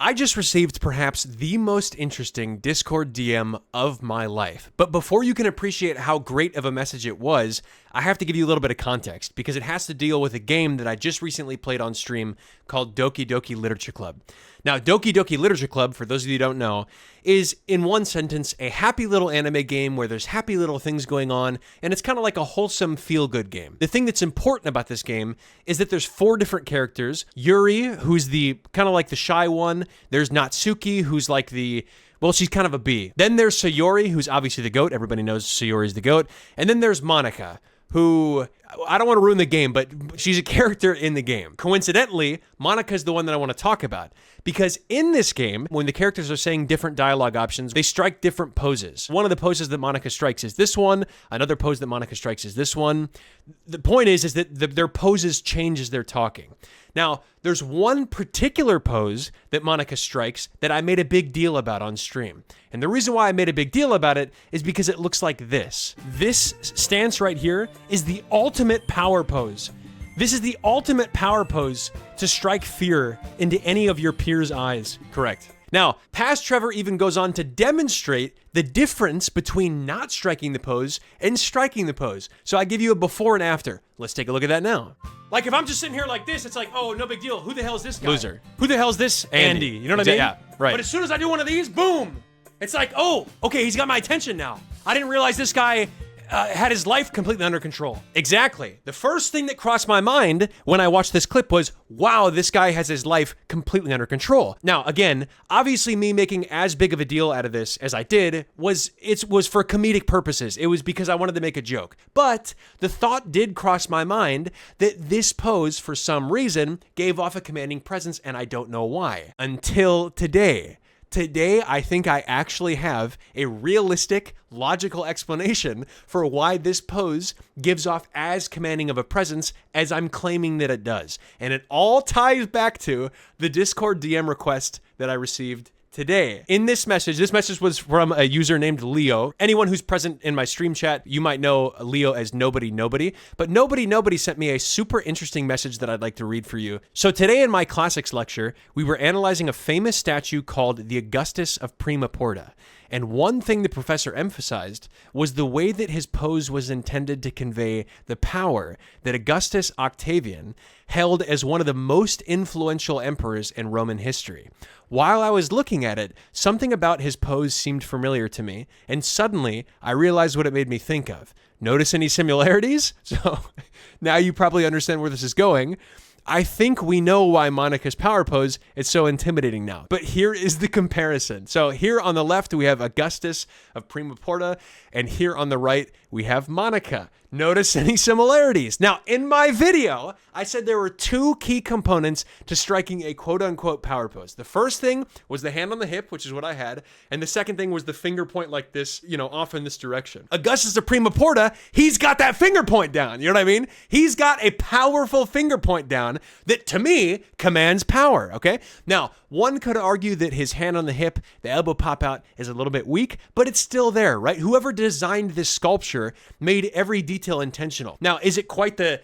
I just received perhaps the most interesting Discord DM of my life. But before you can appreciate how great of a message it was, I have to give you a little bit of context because it has to deal with a game that I just recently played on stream called Doki Doki Literature Club. Now, Doki Doki Literature Club, for those of you who don't know, is, in one sentence, a happy little anime game where there's happy little things going on, and it's kind of like a wholesome feel-good game. The thing that's important about this game is that there's 4 different characters. Yuri, who's the kind of like the shy one. There's Natsuki, who's like the... well, she's kind of a B. Then there's Sayori, who's obviously the GOAT. Everybody knows Sayori's the GOAT. And then there's Monika, who, I don't want to ruin the game, but she's a character in the game. Coincidentally, Monika's the one that I want to talk about. Because in this game, when the characters are saying different dialogue options, they strike different poses. One of the poses that Monika strikes is this one. Another pose that Monika strikes is this one. The point is that their poses change as they're talking. Now, there's one particular pose that Monika strikes that I made a big deal about on stream. And the reason why I made a big deal about it is because it looks like this. This stance right here is the ultimate power pose. This is the ultimate power pose to strike fear into any of your peers' eyes. Correct. Now, Past Trevor even goes on to demonstrate the difference between not striking the pose and striking the pose. So I give you a before and after. Let's take a look at that now. Like, if I'm just sitting here like this, it's like, oh, no big deal. Who the hell is this guy? Loser. Who the hell is this? Andy. You know what I mean? Yeah, right. But as soon as I do one of these, boom. It's like, oh, okay, he's got my attention now. I didn't realize this guy had his life completely under control. Exactly. The first thing that crossed my mind when I watched this clip was, wow, this guy has his life completely under control. Now, again, obviously me making as big of a deal out of this as I did was for comedic purposes. It was because I wanted to make a joke. But the thought did cross my mind that this pose, for some reason, gave off a commanding presence, and I don't know why. Until today. Today, I think I actually have a realistic, logical explanation for why this pose gives off as commanding of a presence as I'm claiming that it does. And it all ties back to the Discord DM request that I received today. In this message was from a user named Leo. Anyone who's present in my stream chat, you might know Leo as Nobody Nobody, but Nobody Nobody sent me a super interesting message that I'd like to read for you. So today in my classics lecture, we were analyzing a famous statue called the Augustus of Prima Porta. And one thing the professor emphasized was the way that his pose was intended to convey the power that Augustus Octavian held as one of the most influential emperors in Roman history. While I was looking at it, something about his pose seemed familiar to me, and suddenly I realized what it made me think of. Notice any similarities? So now you probably understand where this is going. I think we know why Monika's power pose is so intimidating now. But here is the comparison. So here on the left, we have Augustus of Prima Porta, and here on the right, we have Monika. Notice any similarities? Now, in my video, I said there were 2 key components to striking a quote-unquote power pose. The first thing was the hand on the hip, which is what I had, and the second thing was the finger point like this, off in this direction. Augustus of Prima Porta, he's got that finger point down, you know what I mean? He's got a powerful finger point down that, to me, commands power, okay? Now, one could argue that his hand on the hip, the elbow pop out, is a little bit weak, but it's still there, right? Whoever designed this sculpture made every detail intentional. Now, is it quite the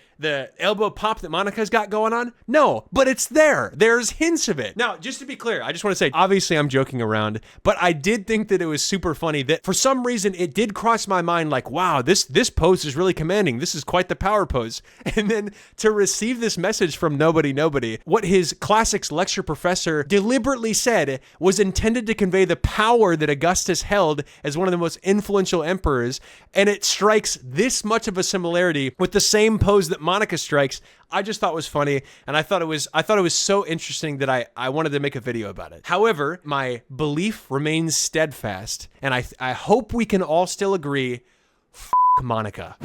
elbow pop that Monika's got going on? No, but it's there. There's hints of it. Now, just to be clear, I just want to say, obviously I'm joking around, but I did think that it was super funny that for some reason it did cross my mind like, wow, this pose is really commanding. This is quite the power pose. And then to receive this message from Nobody Nobody, what his classics lecture professor deliberately said was intended to convey the power that Augustus held as one of the most influential emperors, and it strikes this much of a similarity with the same pose that Monika strikes. I just thought was funny, and I thought it was so interesting that I wanted to make a video about it. However, my belief remains steadfast, and I hope we can all still agree, f*** Monika.